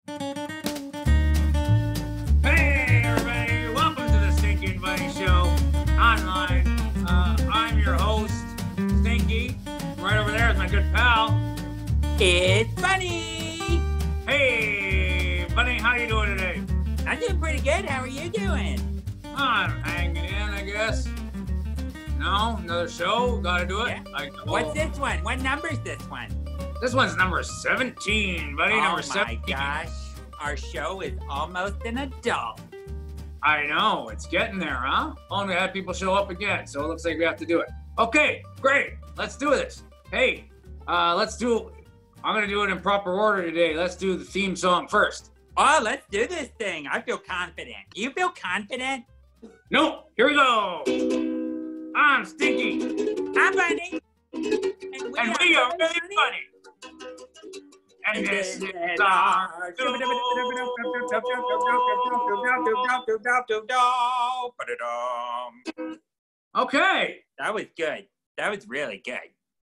Hey everybody, welcome to the Stinky and Bunny Show online. I'm your host, Stinky. Right over there is my good pal. It's Bunny! Hey, Bunny, how you doing today? I'm doing pretty good. How are you doing? I'm hanging in, I guess. No, another show, gotta do it. Yeah. What's this one? What number is this one? This one's number 17, buddy. Number 17. Oh my gosh, our show is almost an adult. I know, it's getting there, huh? Only had people show up again, so it looks like we have to do it. Okay, great. Let's do this. Hey, I'm gonna do it in proper order today. Let's do the theme song first. Oh, let's do this thing. I feel confident. You feel confident? Nope, here we go. I'm Stinky. I'm Bunny. And we are really funny. And this is our Okay. That was good. That was really good.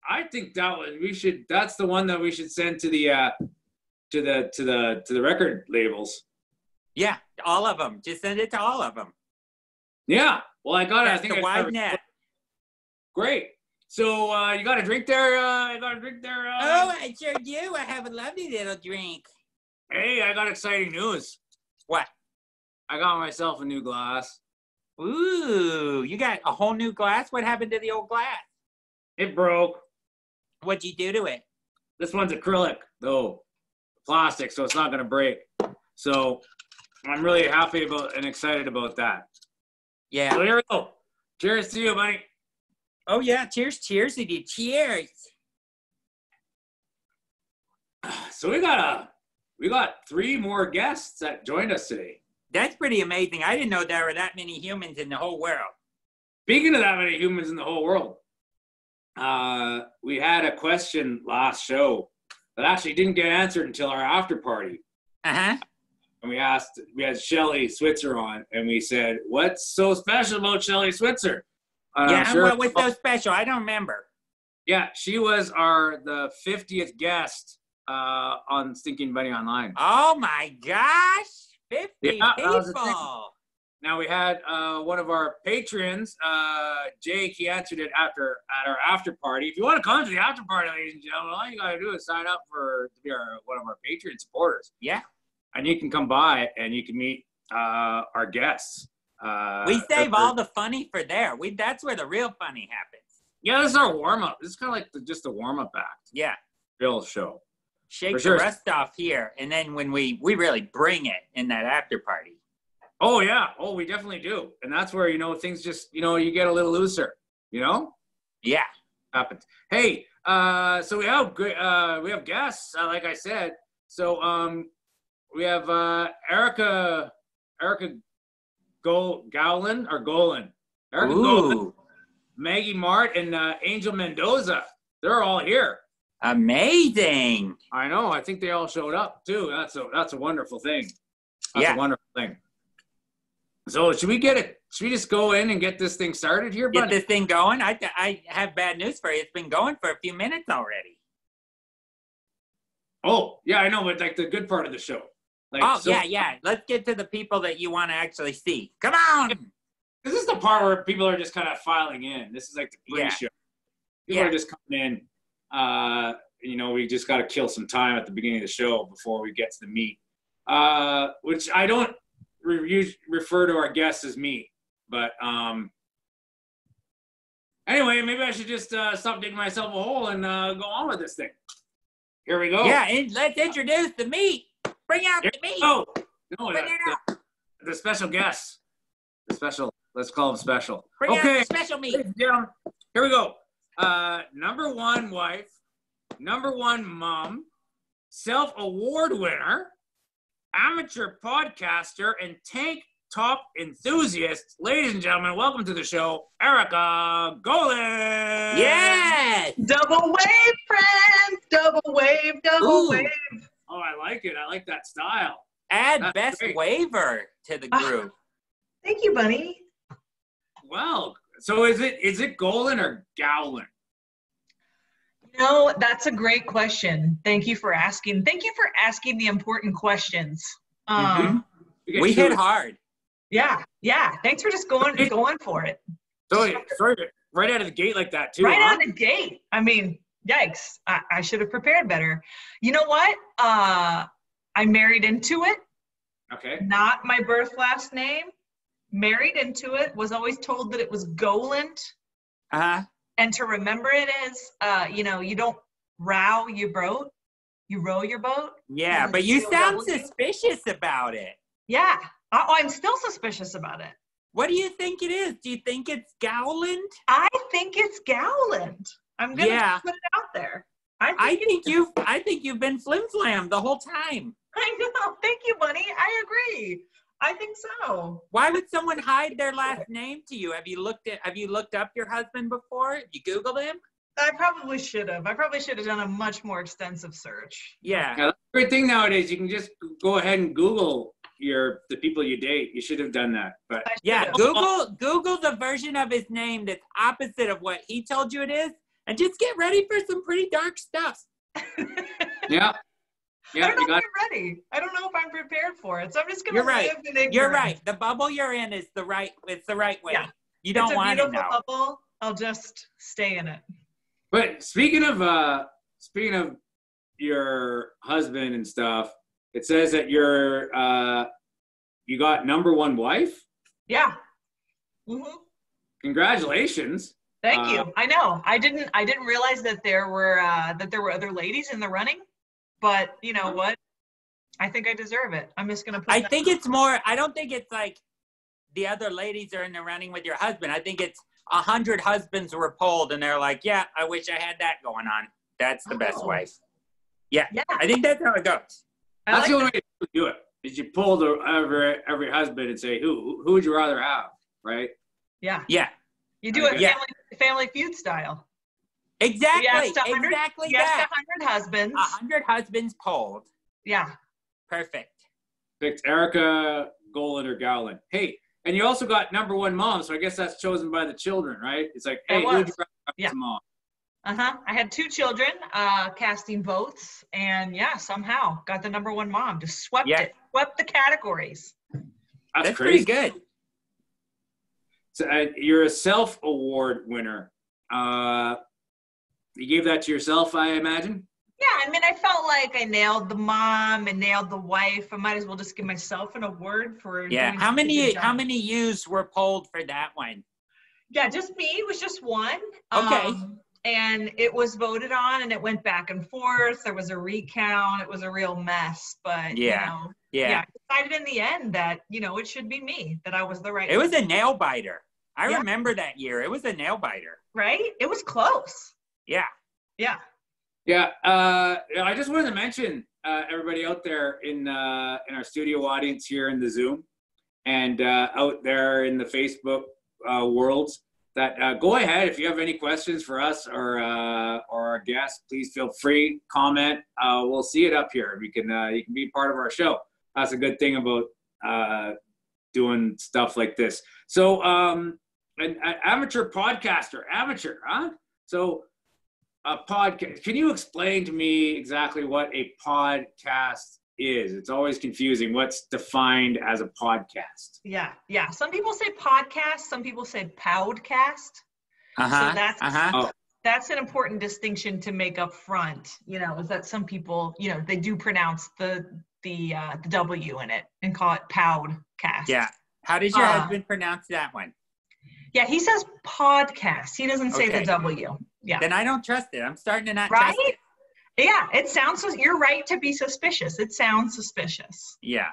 I think that's the one that we should send to the record labels. Yeah, all of them. Just send it to all of them. Yeah. Well, I got it. I That's think the wide net. Great. So you got a drink there? Oh, I sure do. I have a lovely little drink. Hey, I got exciting news. What? I got myself a new glass. Ooh, you got a whole new glass? What happened to the old glass? It broke. What'd you do to it? This one's acrylic, though. Plastic, so it's not going to break. So I'm really happy about and excited about that. Yeah. So here we go. Cheers to you, buddy. Oh, yeah. Cheers, cheers to you. Cheers. So we got 3 more guests that joined us today. That's pretty amazing. I didn't know there were that many humans in the whole world. Speaking of that many humans in the whole world, we had a question last show that actually didn't get answered until our after party. Uh-huh. And we had Shelly Switzer on, and we said, what's so special about Shelly Switzer? Yeah, what was so special? I don't remember. Yeah, she was the 50th guest on Stinky and Bunny Online. Oh my gosh, 50 people. Now we had one of our patrons, Jake. He answered it at our after party. If you want to come to the after party, ladies and gentlemen, all you gotta do is sign up to be one of our Patreon supporters. Yeah, and you can come by and you can meet our guests. We save all the funny for there. That's where the real funny happens. Yeah, this is our warm up. This is kind of like just a warm up act. Yeah, real show. Shake the rust off here, and then when we really bring it in that after party. Oh yeah. Oh, we definitely do. And that's where, things just, you get a little looser, Yeah. Happens. Hey, so we have guests, like I said. So we have Erica Gowland or Golan. Erica Gowland, Maggie Mart, and Angel Mendoza. They're all here. Amazing. I know. I think they all showed up too. That's a wonderful thing. That's a wonderful thing. So should we just go in and get this thing started here, buddy? Get this thing going? I have bad news for you. It's been going for a few minutes already. Oh, yeah, I know, but like the good part of the show. Yeah. Let's get to the people that you want to actually see. Come on. This is the part where people are just kind of filing in. This is like the pre-show. People are just coming in. We just got to kill some time at the beginning of the show before we get to the meat. Which I don't refer to our guests as me, but anyway, maybe I should just stop digging myself a hole and go on with this thing. Here we go. Yeah, and let's introduce the meat. Bring out the meat. Oh, no, the special guests. Let's call them special. Bring out the special meat. Here we go. Number 1 wife, number 1 mom, self-award winner, amateur podcaster, and tank top enthusiast. Ladies and gentlemen, welcome to the show, Erica Gowland. Yes! Double wave, friends! Double wave, double wave. Oh, I like it. I like that style. Add best waiver to the group. Thank you, Bunny. Well, so is it Gowland or Gowland? No, that's a great question. Thank you for asking. Thank you for asking the important questions. We hit hard. Yeah. Thanks for just going for it. Sorry, right out of the gate like that too. Right out of the gate. I mean, yikes. I should have prepared better. You know what? I married into it. Okay. Not my birth last name. Married into it. Was always told that it was Gowland. And to remember it as, you don't row your boat. You row your boat. Yeah, but you sound suspicious about it. Yeah. I'm still suspicious about it. What do you think it is? Do you think it's Gowland? I think it's Gowland. I'm gonna put it out there. I think you've been flim-flam the whole time. I know. Thank you, Bunny. I agree. I think so. Why would someone hide their last name to you? Have you looked up your husband before? Have you Googled him? I probably should have. I probably should have done a much more extensive search. Yeah. That's a great thing nowadays. You can just go ahead and Google the people you date. You should have done that. But yeah, Google the version of his name that's opposite of what he told you it is, and just get ready for some pretty dark stuff. Yeah. I don't know if I'm ready. I don't know if I'm prepared for it. So I'm just gonna live in ignorance. You're right. The bubble you're in is the right way. Yeah. You don't want to know. It's a beautiful bubble. I'll just stay in it. But speaking of your husband and stuff, it says that you got #1 wife. Yeah. Congratulations. Thank you. I know. I didn't realize that there were other ladies in the running, but you know what? I think I deserve it. I'm just gonna put. I think it's more. I don't think it's like the other ladies are in the running with your husband. I think it's 100 husbands were polled, and they're like, "Yeah, I wish I had that going on. That's the best wife." Yeah. I think that's how it goes. That's the only way to do it. Is you pull every husband and say, who would you rather have, right? Yeah. Yeah. You do it family Feud style. Exactly. Exactly. Yes, 100 husbands. 100 husbands polled. Yeah. Perfect. Picked Erica Gowland or Gowland. Hey, and you also got #1 mom, so I guess that's chosen by the children, right? It's like, hey, who would you rather have as mom? I had 2 children casting votes, and somehow got the #1 mom. Just swept the categories. That's pretty good. So you're a self award winner. You gave that to yourself, I imagine? Yeah, I mean, I felt like I nailed the mom and nailed the wife. I might as well just give myself an award for. Yeah. How many yous were polled for that one? Yeah, just me. It was just one. Okay. And it was voted on, and it went back and forth. There was a recount. It was a real mess, but I decided in the end that it should be me. That I was the right. It was a nail biter. I remember that year. It was a nail biter. Right? It was close. Yeah. Yeah. Yeah. I just wanted to mention everybody out there in our studio audience here in the Zoom and out there in the Facebook worlds. That go ahead if you have any questions for us or our guests, please feel free, comment. We'll see it up here. You can be part of our show. That's a good thing about doing stuff like this. So an amateur podcaster, huh? So a podcast. Can you explain to me exactly what a podcast is? It's always confusing. What's defined as a podcast? Yeah. Some people say podcast. Some people say podcast. So that's an important distinction to make up front. Is that some people, they do pronounce the W in it and call it podcast. Yeah. How does your husband pronounce that one? Yeah, he says podcast. He doesn't say the W. Yeah. Then I don't trust it. I'm starting to not trust it. Yeah, it sounds. You're right to be suspicious. It sounds suspicious. Yeah.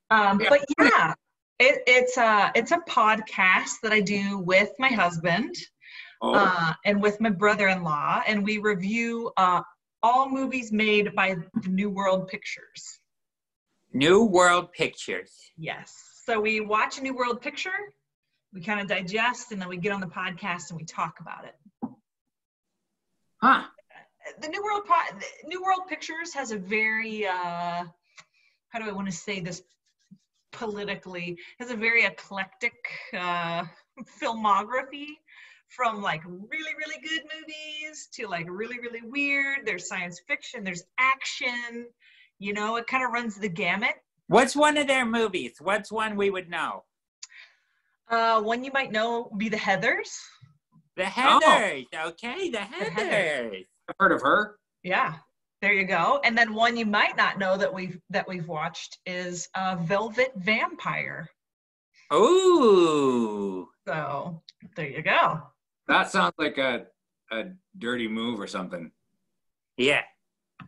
But yeah, it's a podcast that I do with my husband and with my brother-in-law, and we review all movies made by the New World Pictures. New World Pictures. Yes. So we watch a New World picture, we kind of digest, and then we get on the podcast and we talk about it. Huh. The New World Pictures has a very, how do I want to say this politically, has a very eclectic filmography from like really, really good movies to like really, really weird. There's science fiction, there's action, you know, it kind of runs the gamut. What's one of their movies? What's one we would know? One you might know would be The Heathers. The Heathers. Oh. Okay, The Heathers. I've heard of her. Yeah, there you go. And then one you might not know that we've watched is Velvet Vampire. Ooh. So there you go. That sounds like a dirty move or something. Yeah.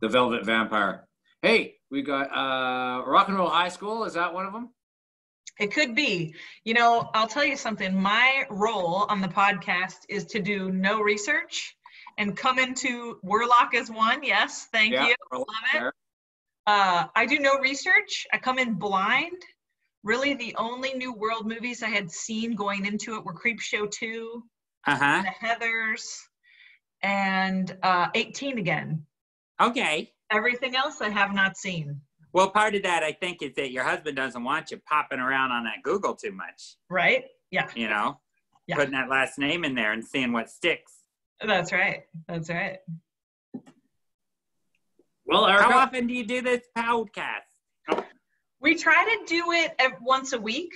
The Velvet Vampire. Hey, we got Rock and Roll High School. Is that one of them? It could be. You know, I'll tell you something. My role on the podcast is to do no research and come into Warlock as one. Yes, thank you. Love it. I do no research. I come in blind. Really, the only New World movies I had seen going into it were Creepshow 2, The Heathers, and 18 Again. Okay. Everything else I have not seen. Well, part of that, I think, is that your husband doesn't want you popping around on that Google too much. Right? Yeah. You know? Yeah. Putting that last name in there and seeing what sticks. That's right. That's right. Well, Erica, how often do you do this podcast? We try to do it once a week.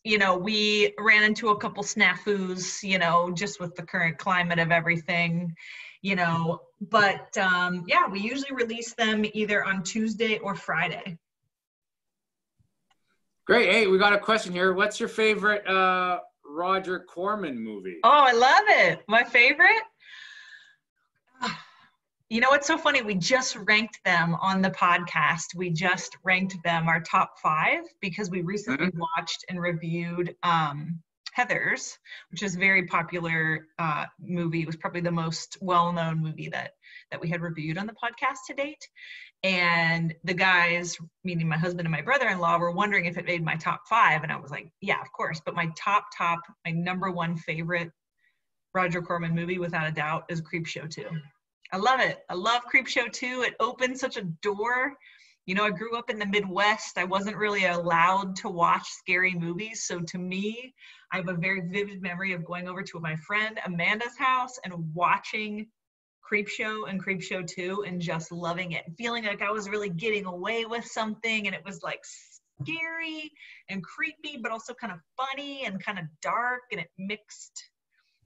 You know, we ran into a couple snafus, you know, just with the current climate of everything, you know, but yeah, we usually release them either on Tuesday or Friday. Great. Hey, we got a question here. What's your favorite Roger Corman movie? Oh, I love it. My favorite? You know, it's so funny. We just ranked them on the podcast. We just ranked them our top 5 because we recently watched and reviewed Heathers, which is a very popular movie. It was probably the most well-known movie that we had reviewed on the podcast to date. And the guys, meaning my husband and my brother-in-law, were wondering if it made my top 5. And I was like, yeah, of course. But my my number 1 favorite Roger Corman movie, without a doubt, is Creepshow 2. I love it. I love Creepshow 2. It opened such a door. You know, I grew up in the Midwest. I wasn't really allowed to watch scary movies. So to me, I have a very vivid memory of going over to my friend Amanda's house and watching Creepshow and Creepshow 2 and just loving it. Feeling like I was really getting away with something. And it was like scary and creepy, but also kind of funny and kind of dark. And it mixed,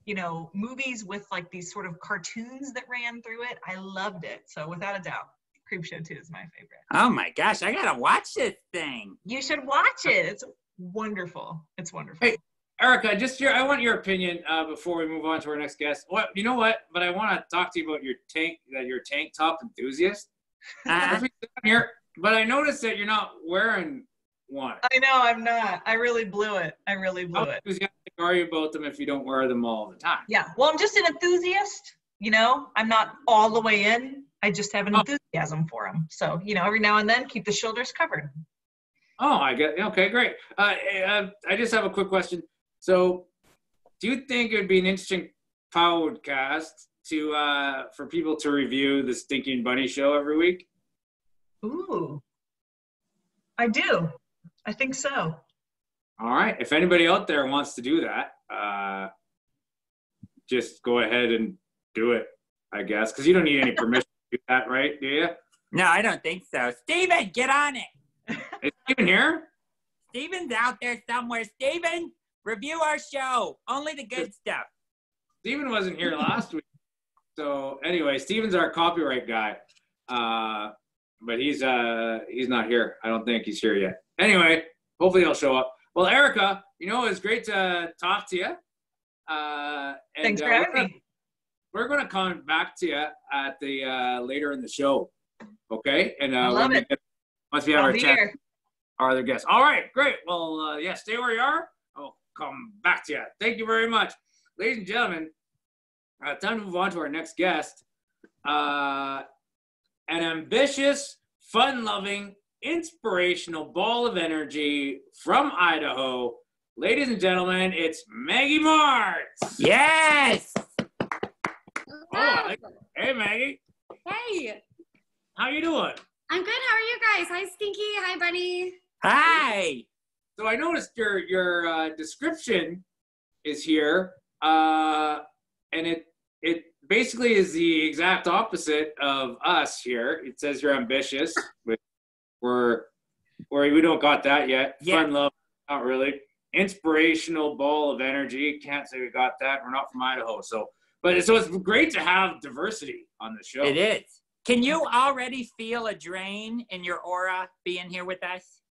you know, movies with like these sort of cartoons that ran through it. I loved it. So without a doubt, Creepshow 2 is my favorite. Oh my gosh, I gotta watch this thing. You should watch it. It's wonderful. It's wonderful. Hey, Erica, I want your opinion before we move on to our next guest. What, you know what? But I want to talk to you about your tank top enthusiast. Here, but I noticed that you're not wearing one. I know, I'm not. I really blew it. How enthusiastic are you about them if you don't wear them all the time? Yeah, well, I'm just an enthusiast, you know? I'm not all the way in. I just have an enthusiasm for them. So, you know, every now and then, keep the shoulders covered. Oh, I get it. Okay, great. I just have a quick question. So, do you think it would be an interesting podcast for people to review the Stinky and Bunny show every week? Ooh, I do. I think so. All right. If anybody out there wants to do that, just go ahead and do it, I guess, because you don't need any permission to do that, right? Do you? No, I don't think so. Steven, get on it. Is Steven here? Steven's out there somewhere. Steven, review our show. Only the good stuff. Steven wasn't here last week. So anyway, Steven's our copyright guy. But he's not here. I don't think he's here yet. Anyway, hopefully he'll show up. Well, Erica, you know, it's great to talk to you. Thanks for having me. We're going to come back to you at the later in the show, okay? And I love it. Once we have our other guests. All right, great. Well, yeah, stay where you are. I'll come back to you. Thank you very much. Ladies and gentlemen, time to move on to our next guest. An ambitious, fun-loving, inspirational ball of energy from Idaho. Ladies and gentlemen, it's Maggie Mart. Yes. Oh, hey, Maggie. Hey. How you doing? I'm good. How are you guys? Hi, Stinky. Hi, Bunny. Hi. So I noticed your description is here. and it basically is the exact opposite of us here. It says you're ambitious, but we don't got that yet. Yeah. Fun, love, not really. Inspirational, ball of energy. Can't say we got that. We're not from Idaho, so it's great to have diversity on the show. It is. Can you already feel a drain in your aura being here with us?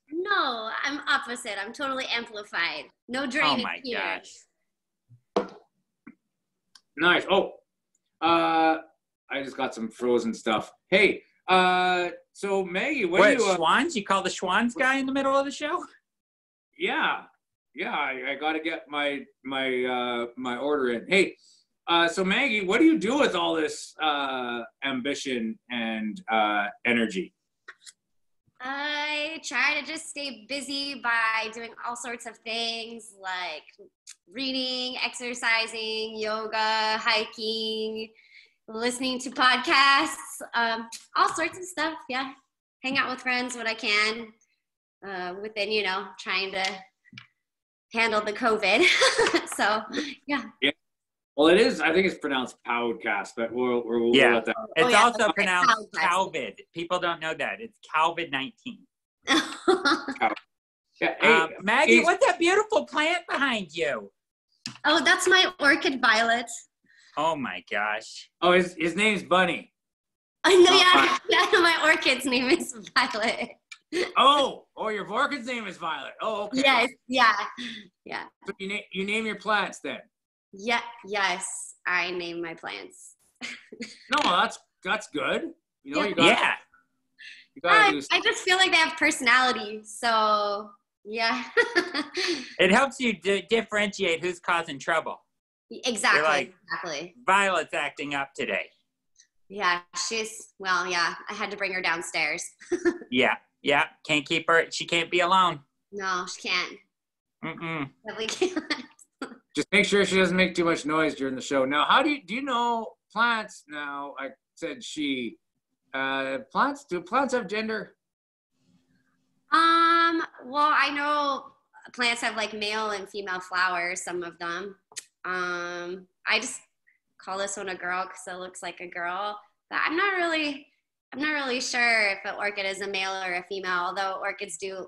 No, I'm opposite. I'm totally amplified. No drainage here. Oh my gosh. Nice. Oh, I just got some frozen stuff. Hey, so Maggie, what do you? Schwans? You call the Schwans guy in the middle of the show? Yeah. I got to get my order in. Hey, so Maggie, what do you do with all this ambition and energy? I try to just stay busy by doing all sorts of things like reading, exercising, yoga, hiking, listening to podcasts, all sorts of stuff. Yeah. Hang out with friends when I can, within, trying to handle the COVID. So, yeah. Well, it is. I think it's pronounced podcast, but we'll let that. It's also pronounced COVID. People don't know that. It's COVID-19. Yeah. Hey, Maggie, what's that beautiful plant behind you? Oh, that's my orchid violet. Oh my gosh. Oh, his name's Bunny. I know. Yeah, my orchid's name is Violet. Oh, your orchid's name is Violet. Oh, okay. Yes. Yeah. So you name your plants then. Yeah, yes, I name my plants. No, that's good. You got. Yeah. You gotta do. I just feel like they have personality, so yeah. It helps you differentiate who's causing trouble. Exactly. Violet's acting up today. Yeah, I had to bring her downstairs. Yeah, can't keep her. She can't be alone. No, she can't. Definitely can't. Just make sure she doesn't make too much noise during the show. Now, how do you know plants? Now, I said she. Plants. Do plants have gender? Well, I know plants have like male and female flowers. Some of them. I just call this one a girl because it looks like a girl. But I'm not really sure if an orchid is a male or a female. Although orchids do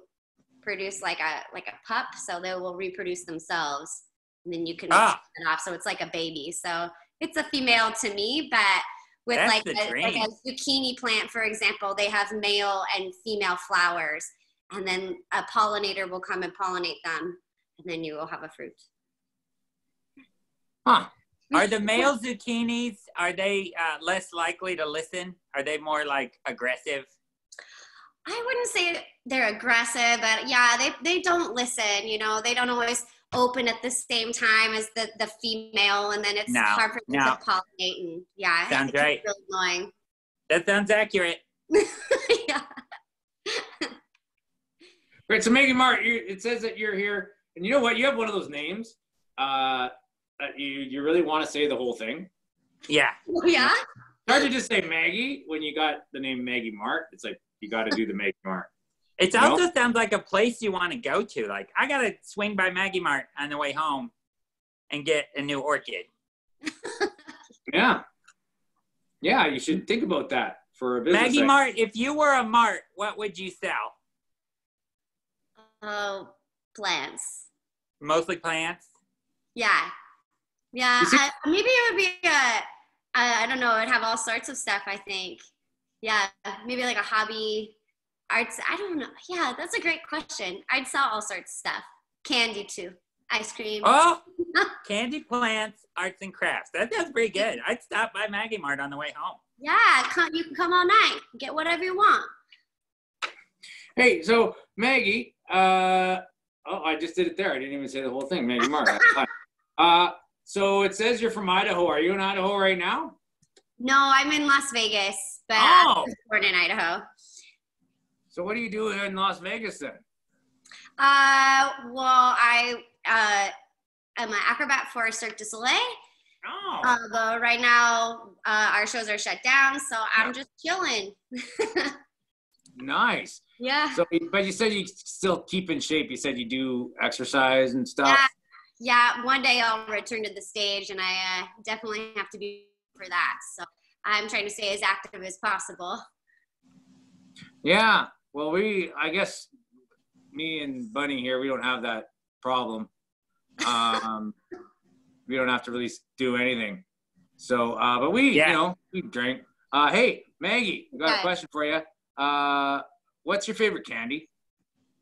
produce like a pup, so they will reproduce themselves. And then you can take it off. So it's like a baby. So it's a female to me, but with like a zucchini plant, for example, they have male and female flowers. And then a pollinator will come and pollinate them. And then you will have a fruit. Huh. Are the male zucchinis, are they less likely to listen? Are they more like aggressive? I wouldn't say they're aggressive, but yeah, they don't listen. They don't always open at the same time as the female, and then it's hard for them to pollinate. And yeah, sounds right. Really annoying. That sounds accurate. Yeah. Great. So Maggie Mart, it says that you're here, and you know what? You have one of those names. You really want to say the whole thing? Yeah. Yeah. It's hard to just say Maggie when you got the name Maggie Mart. It's like you got to do the Maggie Mart. It also sounds like a place you want to go to. Like, I got to swing by Maggie Mart on the way home and get a new orchid. Yeah. Yeah, you should think about that for a business. Maggie Mart, if you were a mart, what would you sell? Oh, plants. Mostly plants? Yeah. Yeah, maybe it would be I don't know, it'd have all sorts of stuff, I think. Yeah, maybe like a hobby. Arts, I don't know. Yeah, that's a great question. I'd sell all sorts of stuff. Candy too. Ice cream. Oh, candy, plants, arts, and crafts. That sounds pretty good. I'd stop by Maggie Mart on the way home. Yeah, you can come all night. Get whatever you want. Hey, so Maggie, I just did it there. I didn't even say the whole thing. Maggie Mart. So it says you're from Idaho. Are you in Idaho right now? No, I'm in Las Vegas, but I was born in Idaho. So what do you do in Las Vegas then? Well, I am an acrobat for Cirque du Soleil. Oh. But right now, our shows are shut down, so I'm just chilling. Nice. Yeah. So, but you said you still keep in shape. You said you do exercise and stuff. Yeah, one day I'll return to the stage, and I definitely have to be for that. So I'm trying to stay as active as possible. Yeah. Well, I guess me and Bunny here, we don't have that problem. We don't have to really do anything. So, but we drink. Hey, Maggie, we got a question for you. What's your favorite candy?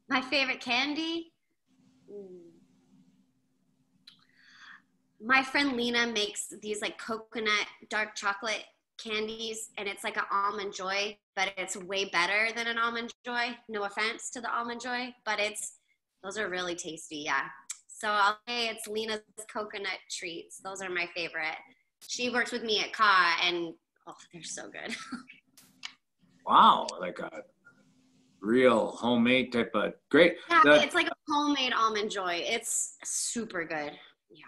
My favorite candy? My friend Lena makes these like coconut dark chocolate candies, and it's like an Almond Joy, but it's way better than an Almond Joy. No offense to the Almond Joy, but those are really tasty. Yeah. So I'll say it's Lena's coconut treats. Those are my favorite. She works with me at CA, and they're so good. Wow, like a real homemade type of great. Yeah, it's like a homemade Almond Joy. It's super good. Yeah.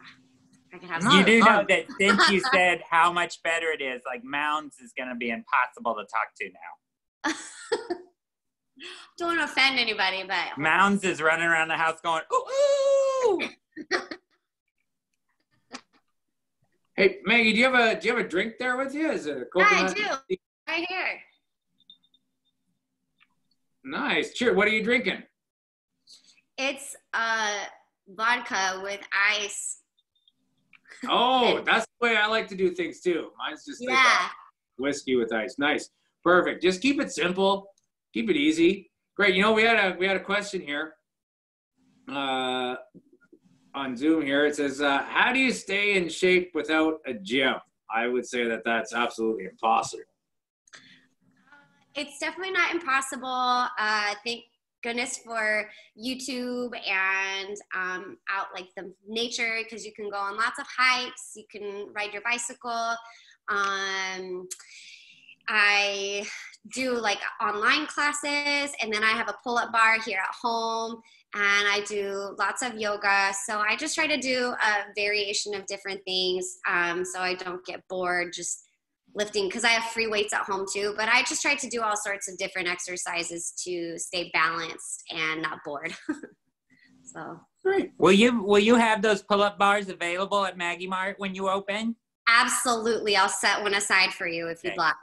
I could have you do know that since you said how much better it is, like Mounds is going to be impossible to talk to now. Don't offend anybody, but Mounds is running around the house going, ooh, ooh. Hey, Maggie, do you have a drink there with you? Is it a coconut? Yeah, I do. Right here. Nice. Cheers. What are you drinking? It's vodka with ice. Oh, that's the way I like to do things too. Mine's just like whiskey with ice. Nice. Perfect. Just keep it simple. Keep it easy. Great. You know, we had a question here on Zoom here. It says, how do you stay in shape without a gym? I would say that's absolutely impossible. It's definitely not impossible. Thank goodness for YouTube and out like the nature, because you can go on lots of hikes. You can ride your bicycle. I do like online classes, and then I have a pull-up bar here at home, and I do lots of yoga. So I just try to do a variation of different things so I don't get bored just lifting, because I have free weights at home too. But I just try to do all sorts of different exercises to stay balanced and not bored. So great. Will you have those pull-up bars available at Maggie Mart when you open? Absolutely. I'll set one aside for you if you'd like.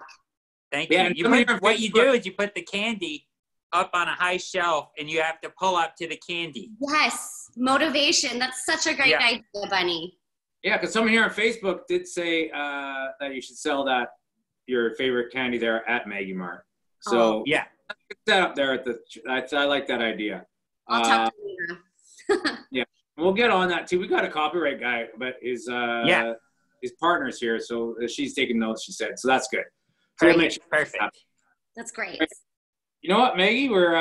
Thank you. What you do is you put the candy up on a high shelf, and you have to pull up to the candy. Yes. Motivation. That's such a great idea, Bunny. Yeah, because someone here on Facebook did say that you should sell your favorite candy there at Maggie Mart. So yeah, set up there I like that idea. I'll talk to you now. Yeah, we'll get on that too. We got a copyright guy, but his partner's here, so she's taking notes. She said, so that's good. So we'll make sure perfect. That's great. You know what, Maggie? We're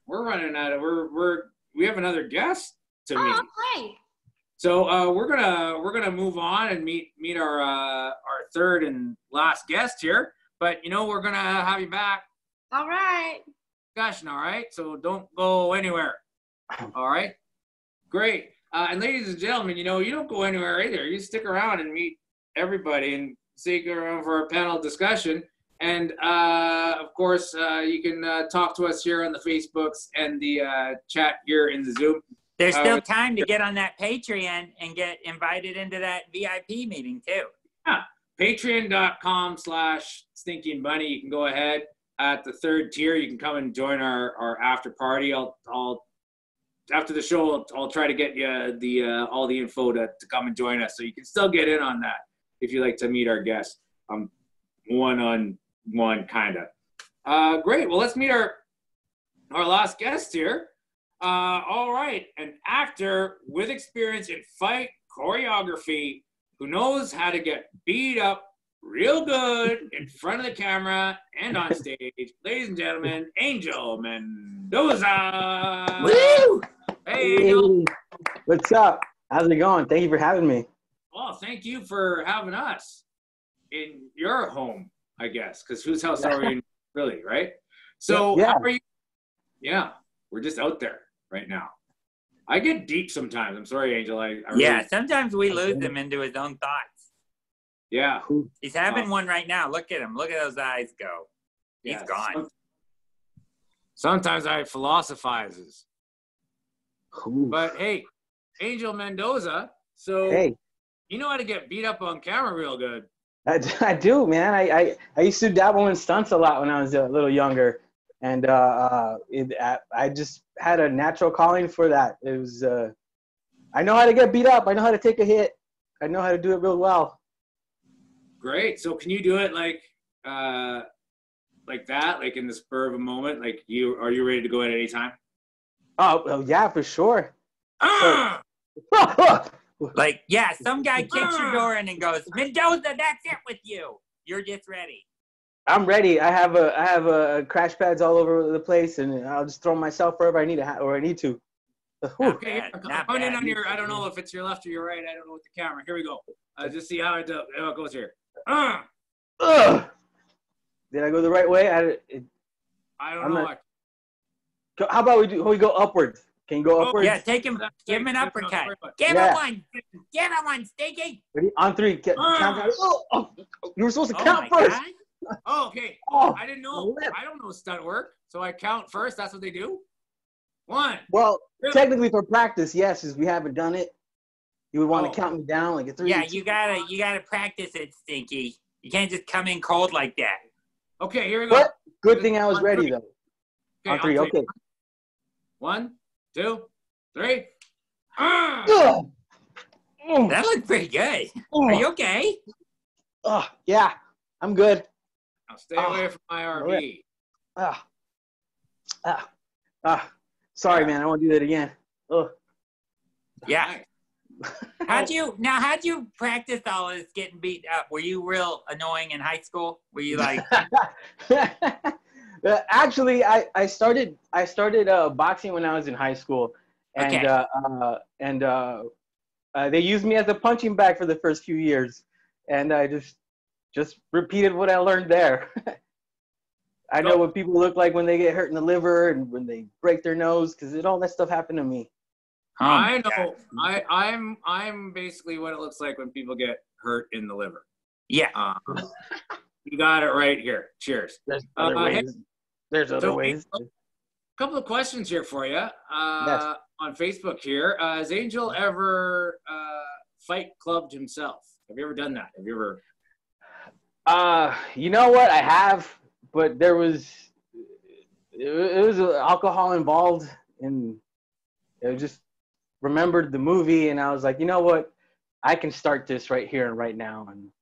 running out of we have another guest to meet. Okay. So we're gonna move on and meet our third and last guest here. But we're gonna have you back. All right. Discussion, all right? So don't go anywhere. All right. Great. And ladies and gentlemen, you don't go anywhere either. You stick around and meet everybody and stick around for a panel discussion. And of course, you can talk to us here on the Facebooks and the chat here in the Zoom. There's still time to get on that Patreon and get invited into that VIP meeting too. Yeah, patreon.com/Stinky and Bunny. You can go ahead at the third tier. You can come and join our after party. I'll after the show, I'll try to get you all the info to come and join us. So you can still get in on that if you like to meet our guests. One-on-one kind of. Great. Well, let's meet our last guest here. All right, an actor with experience in fight choreography who knows how to get beat up real good in front of the camera and on stage. Ladies and gentlemen, Angel Mendoza. Woo! Hey, Angel. What's up? How's it going? Thank you for having me. Well, thank you for having us in your home, I guess, because whose house are we in, really, right? So how are you? Yeah, we're just out there right now. I get deep sometimes. I'm sorry, Angel. Sometimes we lose him into his own thoughts. Yeah. He's having one right now. Look at him. Look at those eyes go. He's gone. Sometimes I philosophizes. But hey, Angel Mendoza. So Hey, you know how to get beat up on camera real good. I do, man. I used to dabble in stunts a lot when I was a little younger, and I just had a natural calling for that. It was I know how to get beat up. I know how to take a hit. I know how to do it real well. Great. So can you do it like that, like in the spur of a moment? Like are you ready to go at any time? Oh, well, yeah, for sure. Ah! Like, yeah, some guy kicks your door in and goes, Mendoza, that's it with you. You're just ready. I'm ready. I have crash pads all over the place, and I'll just throw myself wherever I need to. Okay, Not I'm in bad. on your. I don't know if it's your left or your right. I don't know with the camera. Here we go. Just see how it goes here. Ugh. Did I go the right way? I don't know. How about we go upwards? Can you go upwards? Yeah, give him an uppercut. Give him one. Give him one, Stinky. Ready? On three. Count down. Oh, you were supposed to count first. God. Oh, okay. Oh, I didn't know. I don't know stunt work. So I count first. That's what they do? 1. Well, 2. technically for practice, yes, since we haven't done it. You would want to count me down like a 3. Yeah, you gotta practice it, Stinky. You can't just come in cold like that. Okay, here we go. But good thing I was ready though. Okay, on 3, okay. 1, 2, 3. Ugh. That looked pretty good. Are you okay? Oh, yeah, I'm good. Now stay away from my RV. Sorry, man. I won't do that again. Ugh. Yeah. How'd you practice all this getting beat up? Were you real annoying in high school? Were you like? Actually, I started boxing when I was in high school, and they used me as a punching bag for the first few years, and I just repeated what I learned there. I know what people look like when they get hurt in the liver and when they break their nose, because all that stuff happened to me. I know. I'm basically what it looks like when people get hurt in the liver. Yeah. You got it right here. Cheers. There's other ways. There's other ways. A couple of questions here for you. Yes. On Facebook here. Has Angel ever fight clubbed himself? Have you ever done that? Have you ever? You know what? I have, but it was alcohol involved, and I just remembered the movie, and I was like, you know what? I can start this right here and right now. And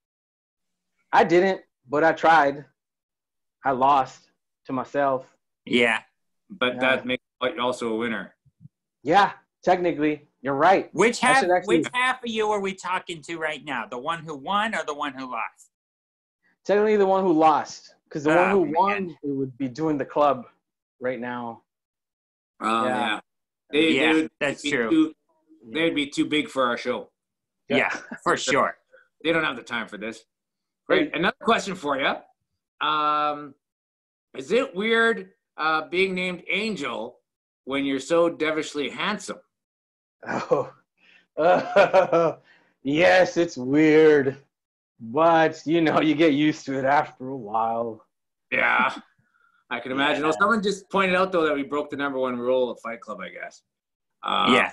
I didn't, but I tried. I lost to myself. Yeah. But that makes you also a winner. Yeah, technically, you're right. Which half of you are we talking to right now? The one who won or the one who lost? Technically, the one who lost, because the one who won it would be doing the club right now. Oh yeah. That's true. They'd be too big for our show. Yeah, for sure. They don't have the time for this. Great. Another question for you. Is it weird being named Angel when you're so devilishly handsome? Oh, yes, it's weird. But, you get used to it after a while. Yeah, I can imagine. Oh, someone just pointed out, though, that we broke the #1 rule of Fight Club, I guess. Yeah.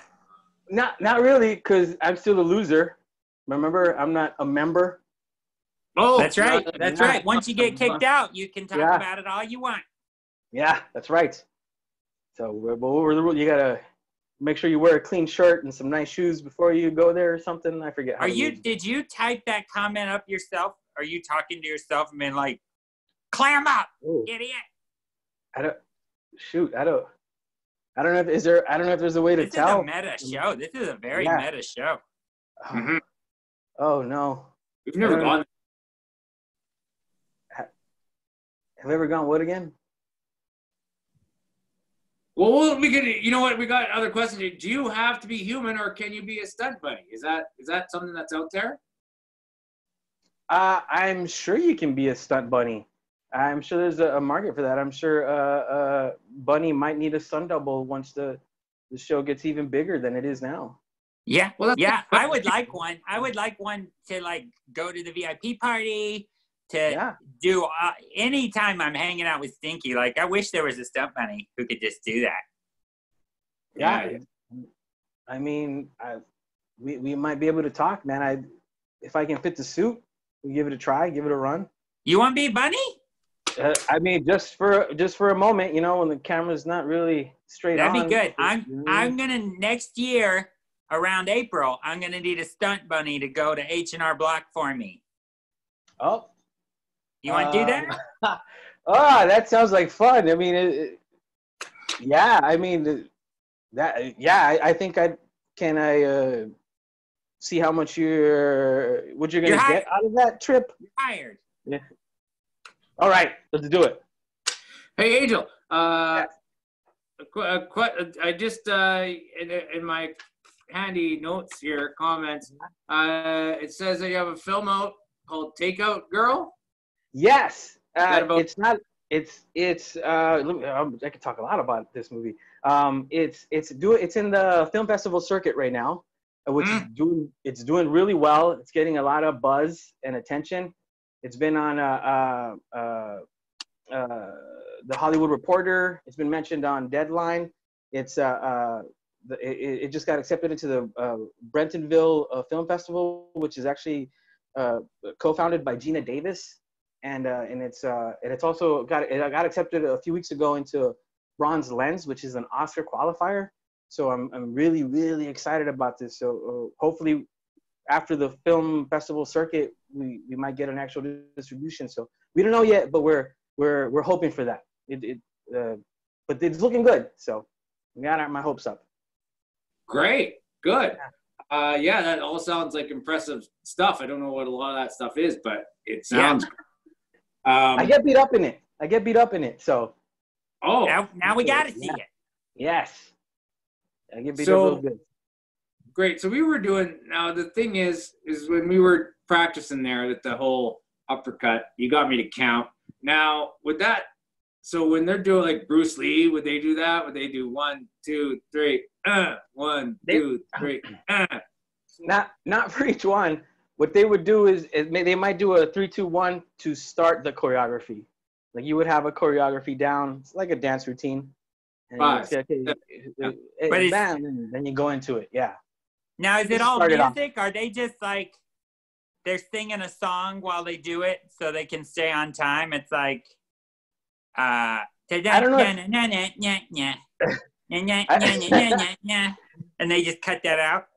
Not really, because I'm still a loser. Remember, I'm not a member. Oh, that's right. That's right. Once you get kicked out, you can talk about it all you want. Yeah, that's right. So, over the rule, you got to make sure you wear a clean shirt and some nice shoes before you go there or something. I forget. Did you type that comment up yourself? Are you talking to yourself and being like, clam up, idiot? I don't know if there's a way to tell. This is a meta show. This is a very meta show. Mm-hmm. Oh no. We've never gone. Have you ever gone what again? Well, we could. You know what? We got other questions. Do you have to be human, or can you be a stunt bunny? Is that something that's out there? I'm sure you can be a stunt bunny. I'm sure there's a market for that. I'm sure Bunny might need a stunt double once the show gets even bigger than it is now. Yeah, well, I would like one. I would like one to go to the VIP party, to do anytime I'm hanging out with Stinky. I wish there was a stunt bunny who could just do that. Yeah. I mean, we might be able to talk, man. If I can fit the suit, we give it a try, give it a run. You want to be Bunny? I mean, just for a moment, you know, when the camera's not really straight on. That'd be good. I'm gonna next year around April. I'm gonna need a stunt bunny to go to H&R Block for me. Oh, you want to do that? That sounds like fun. I mean, yeah. I mean, I think I can. See how much what you're gonna get out of that trip. You're hired. Yeah. All right, let's do it. Hey, Angel. I just in my handy notes here, comments. It says that you have a film out called Takeout Girl. Yes. It's not. It's. I could talk a lot about this movie. It's in the film festival circuit right now, which is doing really well. It's getting a lot of buzz and attention. It's been on the Hollywood Reporter. It's been mentioned on Deadline. It just got accepted into the Brentonville Film Festival, which is actually co-founded by Gina Davis, and it's also got accepted a few weeks ago into Bronze Lens, which is an Oscar qualifier. So I'm really, really excited about this. So hopefully after the film festival circuit, we might get an actual distribution. So we don't know yet, but we're hoping for that. But it's looking good. So we got my hopes up. Great, good. Yeah, that all sounds like impressive stuff. I don't know what a lot of that stuff is, but it sounds. Yeah. I get beat up in it. So. Oh, now we got to see it. Yes. I get beat up real good. Great. So we were doing, now the thing is when we were practicing there with the whole uppercut, you got me to count. Now with that, so when they're doing like Bruce Lee, would they do that? Would they do 1, 2, 3, 1, 2, 3, Not for each one. What they would do is they might do a 3, 2, 1 to start the choreography. Like you would have a choreography down. It's like a dance routine. And then you go into it. Yeah. Now, is it all music? Are they just like, they're singing a song while they do it so they can stay on time? It's like, I don't know. And they just cut that out?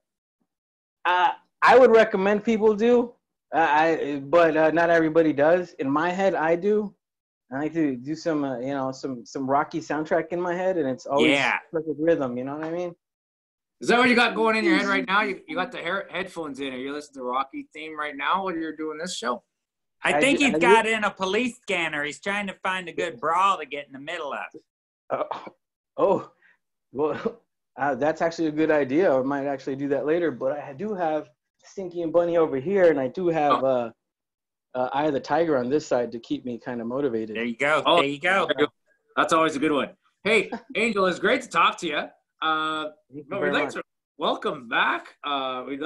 I would recommend people do, but not everybody does. In my head, I do. I like to do some, some Rocky soundtrack in my head, and it's always perfect rhythm. You know what I mean? Is that what you got going in your head right now? You got the headphones in. Are you listening to the Rocky theme right now when you're doing this show? I think he's got in a police scanner. He's trying to find a good brawl to get in the middle of. Well, that's actually a good idea. I might actually do that later. But I do have Stinky and Bunny over here, and I do have Eye of the Tiger on this side to keep me kind of motivated. There you go. There you go. That's always a good one. Hey, Angel, it's great to talk to you. We'd like to welcome back. Eric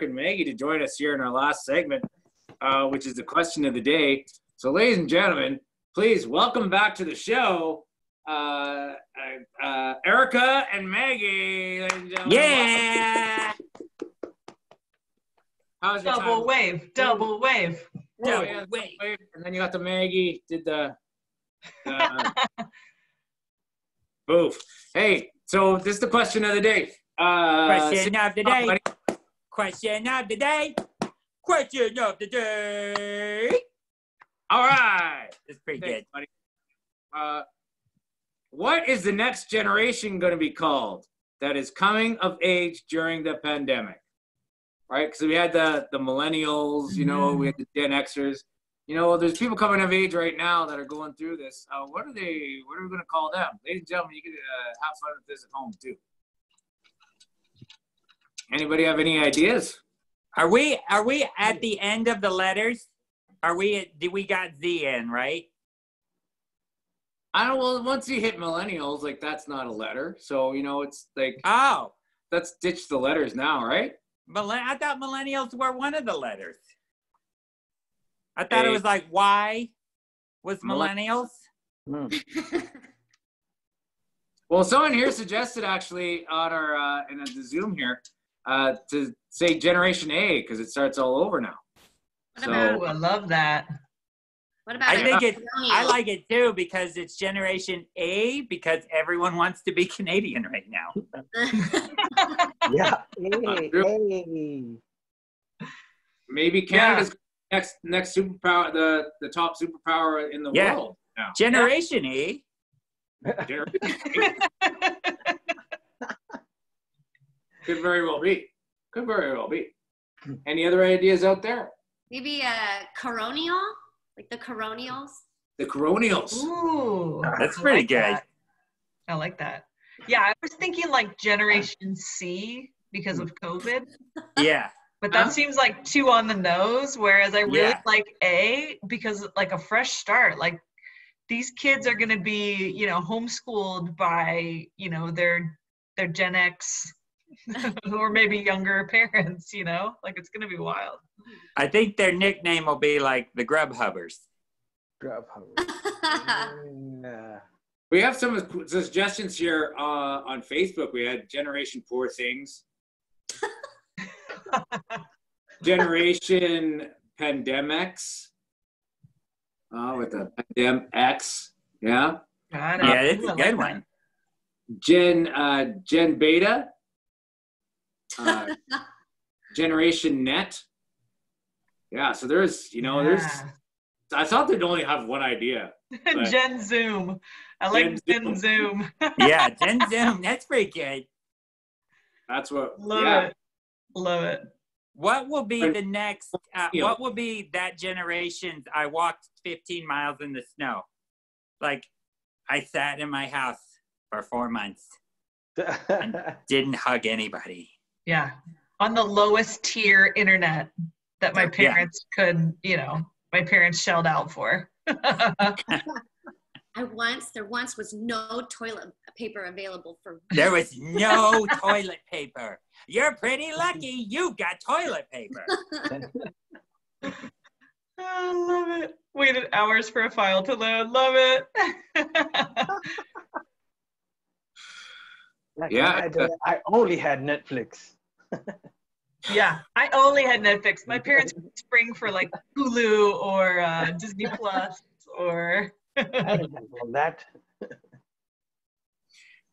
and Maggie to join us here in our last segment, which is the question of the day. So, ladies and gentlemen, please welcome back to the show, Erica and Maggie. Ladies and gentlemen, yeah. How's your double time? Wave, double wave. Double wave. And then you got the Maggie did the. Boof. Hey, so this is the question of the day. Question of the day. Question of the day. Question of the day. All right. It's pretty good. Buddy. What is the next generation going to be called that is coming of age during the pandemic? Right? Because we had the millennials, we had the Gen Xers. There's people coming of age right now that are going through this. What are we going to call them? Ladies and gentlemen, you can have fun with this at home, too. Anybody have any ideas? Are we at the end of the letters? We got Z in, right? Well, once you hit millennials, like, that's not a letter. So, it's like, let's ditch the letters now, right? I thought millennials were one of the letters. I thought it was like Y was millennials. Well, someone here suggested actually on our in the Zoom here to say Generation A because it starts all over now. I love that. What about I like it too because it's Generation A because everyone wants to be Canadian right now. Yeah. Hey. Maybe Canada's next superpower, the top superpower in the world now. Generation A. Could very well be. Any other ideas out there? Maybe a coronial, like the coronials. The coronials. Ooh, that's pretty good. I like that. Yeah, I was thinking like Generation C because of COVID. Yeah. But that seems like too on the nose, whereas I really like A because like a fresh start. Like these kids are going to be, homeschooled by, their Gen X or maybe younger parents, like it's going to be wild. I think their nickname will be like the Grubhubbers. Yeah. We have some suggestions here on Facebook. We had Generation Poor Things. Generation Pandemics. With the Pandemics. Yeah. Yeah, it's a good one. Gen Beta. Generation Net. Yeah, so there's I thought they'd only have one idea. Gen Zoom. I like Gen Zoom. Yeah, Gen Zoom. That's pretty good. That's what. Love it. What will be the next? What will be that generation's? I walked 15 miles in the snow. Like, I sat in my house for 4 months and didn't hug anybody. Yeah, on the lowest tier internet that my parents could, my parents shelled out for. There once was no toilet paper available for. There was no toilet paper. You're pretty lucky you got toilet paper. I love it. Waited hours for a file to load. Love it. I only had Netflix. Yeah, I only had Netflix. My parents would spring for like Hulu or Disney Plus or. I didn't have all that.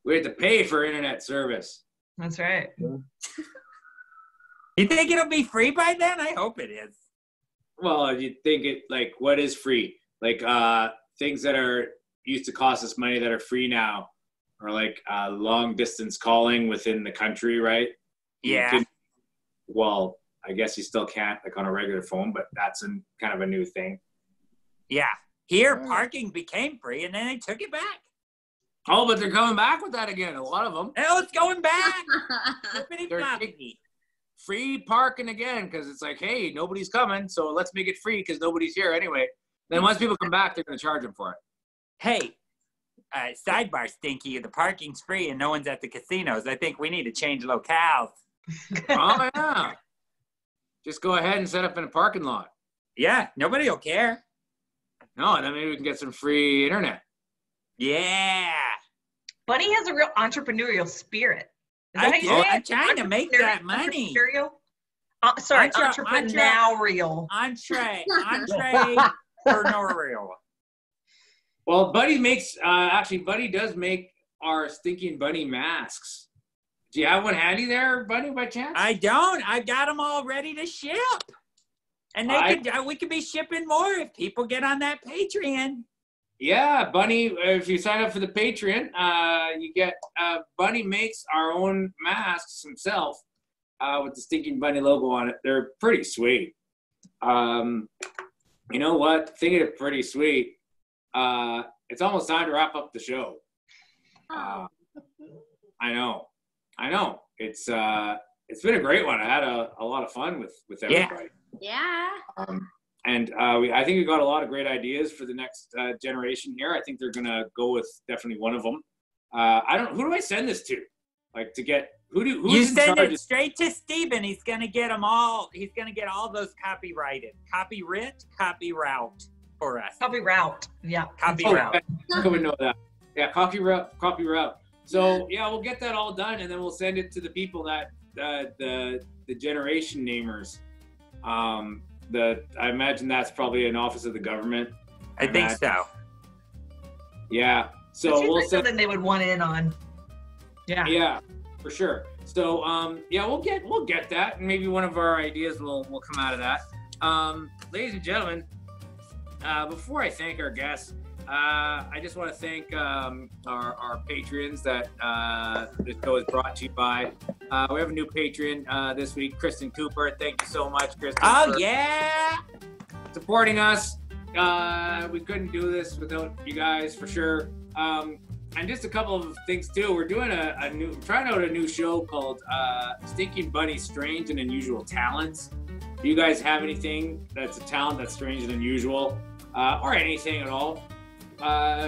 We had to pay for internet service. That's right. You think it'll be free by then? I hope it is. Well, you think it like what is free? Like things that are used to cost us money that are free now, or like long distance calling within the country, right? Yeah. Well, I guess you still can't like on a regular phone, but that's kind of a new thing. Yeah. Here, parking became free, and then they took it back. Oh, but they're coming back with that again. A lot of them. Oh, it's going back. They're free parking again because it's like, hey, nobody's coming, so let's make it free because nobody's here anyway. Then once people come back, they're going to charge them for it. Hey, sidebar, Stinky, the parking's free and no one's at the casinos. I think we need to change locales. Oh, yeah. Just go ahead and set up in a parking lot. Yeah, nobody will care. No, and then maybe we can get some free internet. Yeah. Bunny has a real entrepreneurial spirit. I'm trying to make that money. Entrepreneurial. Entrepreneurial. Well, Buddy makes, Buddy does make our Stinky and Bunny masks. Do you have one handy there, Bunny, by chance? I don't. I got them all ready to ship. And we could be shipping more if people get on that Patreon. Yeah, Bunny, if you sign up for the Patreon, you get, Bunny makes our own masks himself with the Stinky and Bunny logo on it. They're pretty sweet. You know what? Thinking of pretty sweet, it's almost time to wrap up the show. I know. It's been a great one. I had a lot of fun with everybody. Yeah. I think we got a lot of great ideas for the next generation here. I think they're gonna go with definitely one of them. Who do I send this to? Like to get you send it straight to Steven. He's gonna get them all. He's gonna get all those copyrighted, copyright for us. Copyright. Yeah. Copyright. I would know that. Yeah, copyright. So yeah, we'll get that all done, and then we'll send it to the people that the generation namers. I imagine that's probably an office of the government. I think so. Yeah. So we'll send something they would want in on. Yeah. Yeah, for sure. So yeah, we'll get that, and maybe one of our ideas will come out of that. Ladies and gentlemen, before I thank our guests, I just want to thank our patrons that this show is brought to you by. We have a new patron this week, Kristen Cooper. Thank you so much, Kristen. Oh, yeah! Supporting us. We couldn't do this without you guys, for sure. And just a couple of things, too. We're doing trying out a new show called Stinky and Bunny, Strange and Unusual Talents. If you guys have anything that's a talent that's strange and unusual, or anything at all,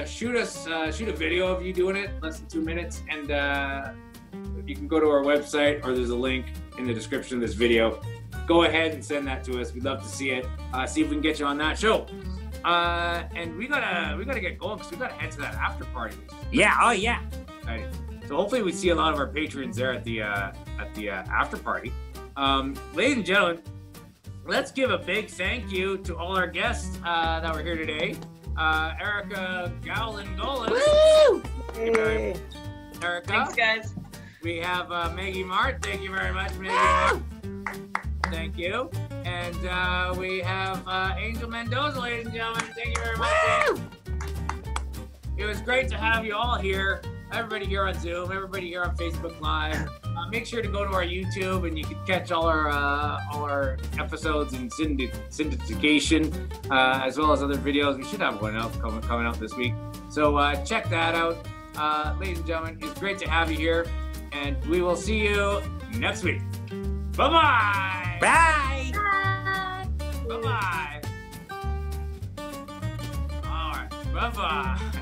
shoot a video of you doing it, less than 2 minutes, and you can go to our website, or there's a link in the description of this video. Go ahead and send that to us. We'd love to see it. See if we can get you on that show. And we gotta get going because we gotta head to that after party. Yeah. Oh yeah. Right. So hopefully we see a lot of our patrons there at the after party. Ladies and gentlemen, let's give a big thank you to all our guests that were here today. Erica Gowland. Woo! Hey. Erica. Thanks, guys. We have Maggie Mart. Thank you very much, Maggie Mart. Thank you. And we have Angel Mendoza, ladies and gentlemen. Thank you very much. It was great to have you all here. Everybody here on Zoom, everybody here on Facebook Live. Make sure to go to our YouTube, and you can catch all our episodes in syndication, as well as other videos. We should have one else coming out this week. So check that out. Ladies and gentlemen, it's great to have you here, and we will see you next week. Bye-bye. Bye. Bye-bye. All right. Bye-bye.